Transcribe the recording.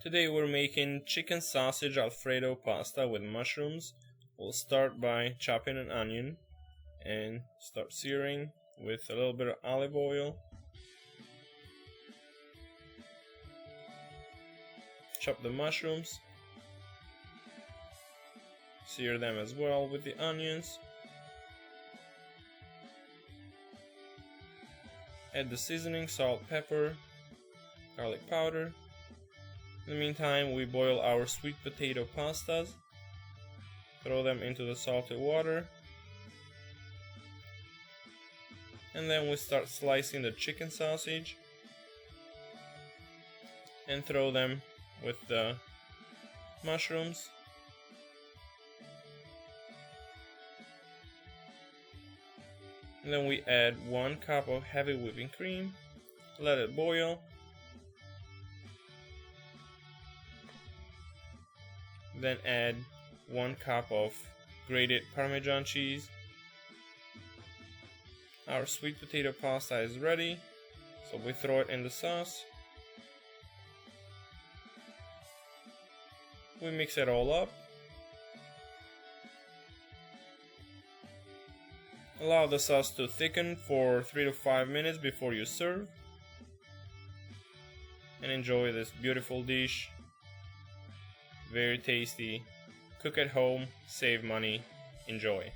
Today we're making chicken sausage Alfredo pasta with mushrooms. We'll start by chopping an onion and start searing with a little bit of olive oil. Chop the mushrooms. Sear them as well with the onions. Add the seasoning, salt, pepper, garlic powder. In the meantime, we boil our sweet potato pastas. Throw them into the salted water. And then we start slicing the chicken sausage and throw them with the mushrooms. And then we add 1 cup of heavy whipping cream, let it boil. Then add 1 cup of grated Parmesan cheese. Our sweet potato pasta is ready, so we throw it in the sauce. We mix it all up. Allow the sauce to thicken for 3 to 5 minutes before you serve. And enjoy this beautiful dish. Very tasty. Cook at home, save money, enjoy.